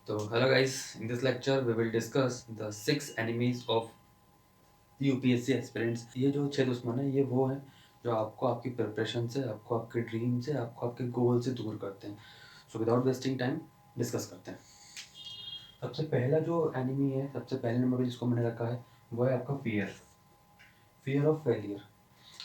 So, hello guys. In this lecture, we will discuss the 6 enemies of UPSC aspirants. ये जो 6 दुश्मन है, ये वो है जो आपको आपकी प्रिपरेशन से, आपको आपके ड्रीम से, आपको आपके गोल से दूर करते हैं। So without wasting time discuss करते हैं। सबसे पहला जो एनिमी है, सबसे पहले नंबर पे जिसको मैंने रखा है, वो है आपका फियर ऑफ फेलियर।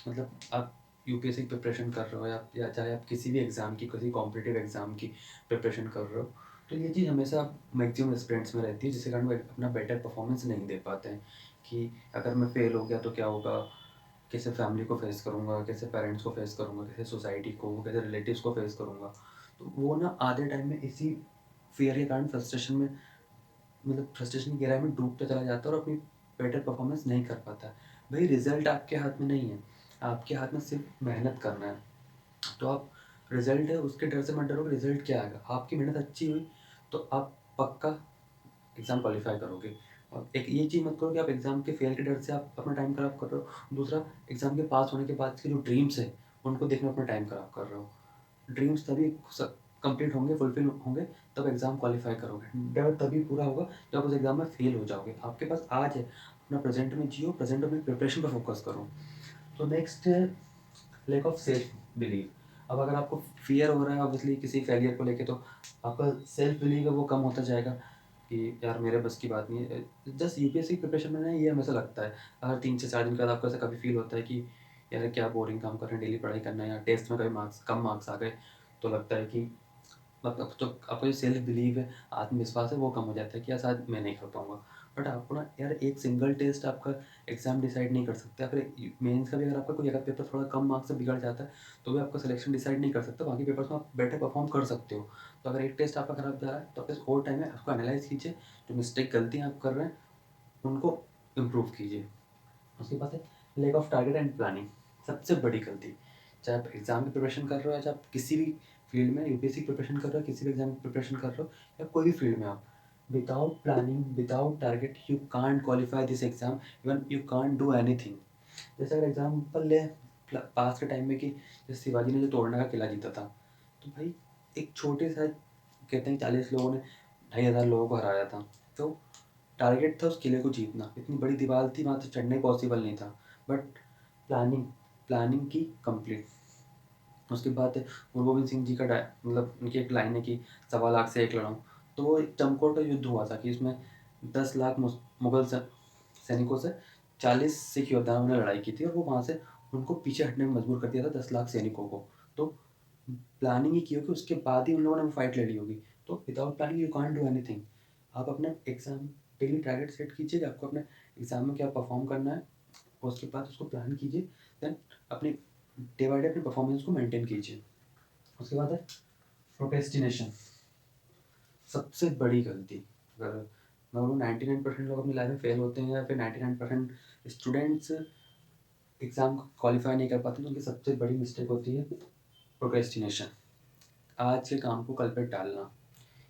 मतलब आप यूपीएससी की प्रिपरेशन कर रहे हो या चाहे आप किसी भी एग्ज़ाम की, किसी कॉम्पिटिटिव एग्ज़ाम की प्रिपरेशन कर रहे हो, तो ये चीज़ हमेशा मैक्सिमम एस्पिरेंट्स में रहती है, जिसके कारण वो अपना बेटर परफॉर्मेंस नहीं दे पाते हैं कि अगर मैं फेल हो गया तो क्या होगा, कैसे फैमिली को फेस करूँगा, कैसे पेरेंट्स को फेस करूँगा, कैसे सोसाइटी को, कैसे रिलेटिव्स को फेस करूँगा। तो वो ना आधे टाइम में इसी फियर के कारण फ्रस्ट्रेशन की गहराई में डूबता चला जाता है और अपनी बेटर परफॉर्मेंस नहीं कर पाता है। भाई रिजल्ट आपके हाथ में नहीं है, आपके हाथ में सिर्फ मेहनत करना है। तो आप रिजल्ट है उसके डर से मत डरो कि रिजल्ट क्या आएगा। आपकी मेहनत अच्छी हुई तो आप पक्का एग्ज़ाम क्वालिफाई करोगे। और एक ये चीज़ मत करो कि आप एग्ज़ाम के फेल के डर से आप अपना टाइम खराब कर रहे हो। दूसरा, एग्ज़ाम के पास होने के बाद के जो ड्रीम्स है उनको देखने में अपना टाइम खराब कर रहे हो। ड्रीम्स तभी कंप्लीट होंगे, फुलफिल होंगे, तब एग्ज़ाम क्वालिफाई करोगे। डर तभी पूरा होगा जब उस एग्ज़ाम में फेल हो जाओगे। आपके पास आज है, अपना प्रेजेंट में जियो, प्रेजेंट में प्रिपरेशन पर फोकस करो। तो नेक्स्ट है लैक ऑफ सेल्फ बिलीव। अब अगर आपको फियर हो रहा है ऑब्वियसली किसी फेलियर को लेके, तो आपका सेल्फ बिलीव है वो कम होता जाएगा कि यार मेरे बस की बात नहीं है। जस्ट यूपीएससी की प्रिपरेशन में ना ये हमेशा लगता है, अगर 3 से 4 दिन के बाद आपको ऐसा कभी फील होता है कि यार क्या बोरिंग काम कर रहे हैं, डेली पढ़ाई करना है, या टेस्ट में कभी कम मार्क्स आ गए, तो लगता है कि मतलब तो आपका जो सेल्फ बिलीव है, आत्मविश्वास है, वो कम हो जाता है कि यार शायद मैं नहीं कर पाऊँगा। बट आपको ना यार एक सिंगल टेस्ट आपका एग्ज़ाम डिसाइड नहीं कर सकता। या फिर मेंस का भी अगर आपका कोई अगर पेपर थोड़ा कम मार्क्स से बिगड़ जाता है, तो भी आपका सिलेक्शन डिसाइड नहीं कर सकता। बाकी पेपर्स में आप बेटर परफॉर्म कर सकते हो। तो अगर एक टेस्ट आपका खराब जा रहा है, तो आप इस और टाइम में उसको एनालाइज़ कीजिए, जो मिस्टेक गलतियाँ आप कर रहे हैं उनको इम्प्रूव कीजिए। उसके बाद है lack of target and planning. सबसे बड़ी गलती, चाहे आप एग्ज़ाम की प्रिपरेशन कर रहे हो या चाहे आप किसी भी फील्ड में यूपीएससी की प्रिपरेशन कर रहे हो, किसी भी एग्ज़ाम की प्रिपरेशन कर रहे हो, या कोई भी फील्ड में आप, without planning, without target you can't qualify this exam, even you can't do anything. जैसे अगर एग्जाम्पल ले पास के टाइम में कि जैसे शिवाजी ने जो तोड़ने का किला जीता था, तो भाई एक छोटे सा, कहते हैं 40 लोगों ने 2,500 लोगों को हराया था। तो टारगेट था उस किले को जीतना, इतनी बड़ी दीवार थी, वहाँ से चढ़ने पॉसिबल नहीं था। बट प्लानिंग प्लानिंग की कंप्लीट। उसके बाद गुरु गोविंद सिंह जी का मतलब उनकी एक लाइन है कि 1.25 लाख से एक लड़ाऊँ। तो वो एक चमकौर का युद्ध हुआ था कि इसमें 10 लाख मुगल सैनिकों से 40 सिख योद्धाओं ने लड़ाई की थी, और वो वहाँ से उनको पीछे हटने में मजबूर कर दिया था 10 लाख सैनिकों को। तो प्लानिंग ही की होगी, उसके बाद ही उन लोगों ने वो फाइट लड़ी होगी। तो without planning you can't do anything. आप अपना एग्ज़ाम डेली टारगेट सेट कीजिए कि आपको अपने एग्ज़ाम में क्या परफॉर्म करना है, और उसके बाद उसको प्लान कीजिए। देन अपनी डे बाई डे अपनी परफॉर्मेंस को मेंटेन कीजिए। उसके बाद है प्रोक्रेस्टिनेशन। सबसे बड़ी गलती, अगर मैं बोलूँ 99% लोग अपनी लाइफ में फेल होते हैं, या फिर 99% स्टूडेंट्स एग्ज़ाम क्वालिफाई नहीं कर पाते, तो उनकी सबसे बड़ी मिस्टेक होती है प्रोक्रेस्टिनेशन। आज के काम को कल पे टालना,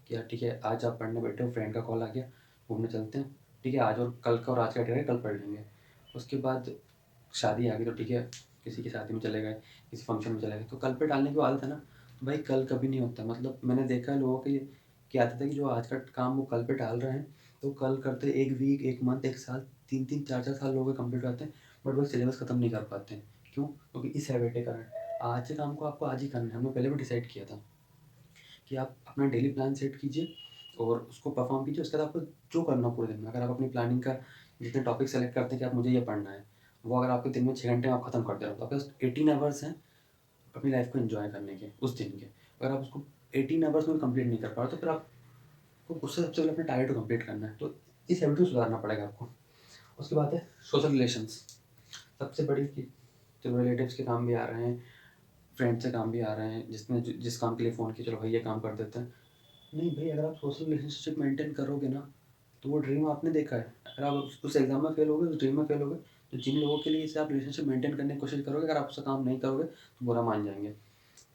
कि यार ठीक है आज आप पढ़ने बैठे हो, फ्रेंड का कॉल आ गया, घूमने चलते हैं, ठीक है आज और कल का और आज का हटेगा, कल पढ़ लेंगे। उसके बाद शादी आ गई, तो ठीक है किसी की शादी में चले गए, किसी फंक्शन में चले गए, तो कल पे टालने की आदत है ना, तो भाई कल कभी नहीं होता। मतलब मैंने देखा है लोगों की आदत है कि जो आज का काम वो कल पे टाल रहे हैं, तो कल करते एक वीक, एक मंथ, एक साल, 3-3, 4-4 साल लोगों के कंप्लीट होते हैं, बट वो सिलेबस खत्म नहीं कर पाते हैं। क्यों? क्योंकि इस हैबिट के कारण। आज के काम को आपको आज ही करना है। हमने पहले भी डिसाइड किया था कि आप अपना डेली प्लान सेट कीजिए और उसको परफॉर्म कीजिए। उसके बाद आपको जो करना हो पूरे दिन में, अगर आप अपनी प्लानिंग का जितने टॉपिक सेलेक्ट करते हैं कि आप मुझे ये पढ़ना है, वो अगर आपके दिन में 6 घंटे में आप खत्म कर दे रहे हो, तो आपके पास 18 आवर्स हैं अपनी लाइफ को एंजॉय करने के उस दिन के। अगर आप उसको 18 आवर्स में कंप्लीट नहीं कर पा रहे, तो फिर आपको उससे सबसे पहले अपने टारगेट को कंप्लीट करना है। तो इस हैबिट को सुधारना पड़ेगा आपको। उसके बाद है सोशल रिलेशंस। सबसे बड़ी कि चलो रिलेटिव्स के काम भी आ रहे हैं, फ्रेंड्स से काम भी आ रहे हैं, जिसने जिस काम के लिए फ़ोन किया चलो भाई ये काम कर देते हैं। नहीं भाई, अगर आप सोशल रिलेशनशिप मेंटेन करोगे ना, तो वो ड्रीम आपने देखा है। अगर आप उस एग्ज़ाम में फेल हो गए, उस ड्रीम में फेल हो गए, तो जिन लोगों के लिए से आप रिलेशनशिप मेंटेन करने की कोशिश करोगे, अगर आप उसका काम नहीं करोगे तो बुरा मान जाएंगे।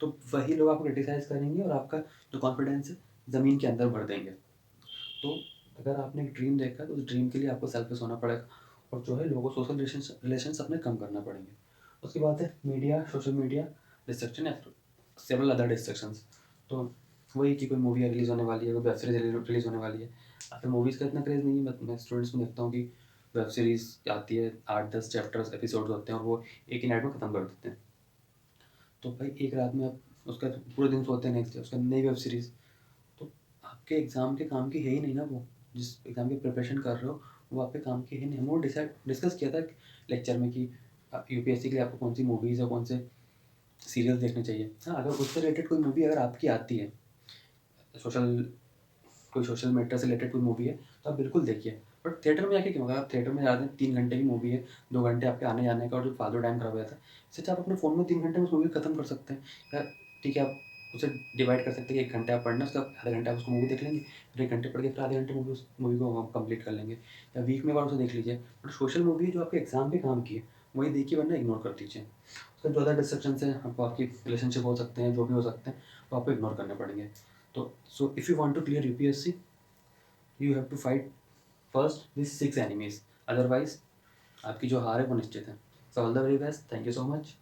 तो वही लोग आपको क्रिटिसाइज़ करेंगे और आपका जो कॉन्फिडेंस है ज़मीन के अंदर भर देंगे। तो अगर आपने एक ड्रीम देखा है, तो उस ड्रीम के लिए आपको सेल्फलेस होना पड़ेगा, और जो है लोगों को सोशल रिलेशंस अपने कम करना पड़ेंगे। उसके बाद है मीडिया, सोशल मीडिया डिस्ट्रक्शन या सेवरल अदर डिस्ट्रक्शंस। तो वही कि कोई मूवी रिलीज़ होने वाली है, कोई वेब सीरीज़ रिलीज़ होने वाली है। अब मूवीज़ का इतना क्रेज़ नहीं है, मैं स्टूडेंट्स में देखता हूँ कि वेब सीरीज़ आती है, 8-10 चैप्टर्स एपिसोड्स होते हैं और वो एक ही नाइट में ख़त्म कर देते हैं। तो भाई एक रात में आप उसका पूरे दिन सोते हैं, नेक्स्ट डे उसका नई वेब सीरीज़, तो आपके एग्ज़ाम के काम की है ही नहीं ना वो। जिस एग्ज़ाम की प्रिपरेशन कर रहे हो, वो आपके काम की है नहीं। हमने वो डिस्कस किया था लेक्चर में कि यूपीएससी के लिए आपको कौन सी मूवीज़ या कौन से सीरियल देखने चाहिए। हाँ, अगर उससे रिलेटेड कोई मूवी अगर आपकी आती है, सोशल कोई सोशल मैटर से रिलेटेड कोई मूवी है, तो आप बिल्कुल देखिए। बट थिएटर में आके क्यों? अगर आप थिएटर में जाते हैं, 3 घंटे की मूवी है, 2 घंटे आपके आने-जाने का और जो फालतू टाइम खराब हो जाता है, इससे अच्छा आप अपने फ़ोन में 3 घंटे में उस मूवी को खत्म कर सकते हैं। या ठीक है, आप उसे डिवाइड कर सकते हैं कि 1 घंटे आप पढ़ना, उसका आधे घंटे आप उसको मूवी देख लेंगे, फिर 1 घंटे पढ़ के फिर आधे घंटे मूवी उस मूवी को हम कंप्लीट कर लेंगे। या वीक में एक बार उसे देख लीजिए। बट सोशल मूवी जो आपके एग्ज़ाम पे काम की है, वही देखिए, वरना इग्नोर कर दीजिए। उसका जो अदर डिस्ट्रैक्शंस हैं, आपको आपकी रिलेशनशिप हो सकते हैं, जो भी हो सकते हैं, वो आपको इग्नोर करने पड़ेंगे। तो so if you want to clear UPSC, you have to fight first this 6 enemies, otherwise आपकी जो हार है वो निश्चित है। So all the very best, thank you so much.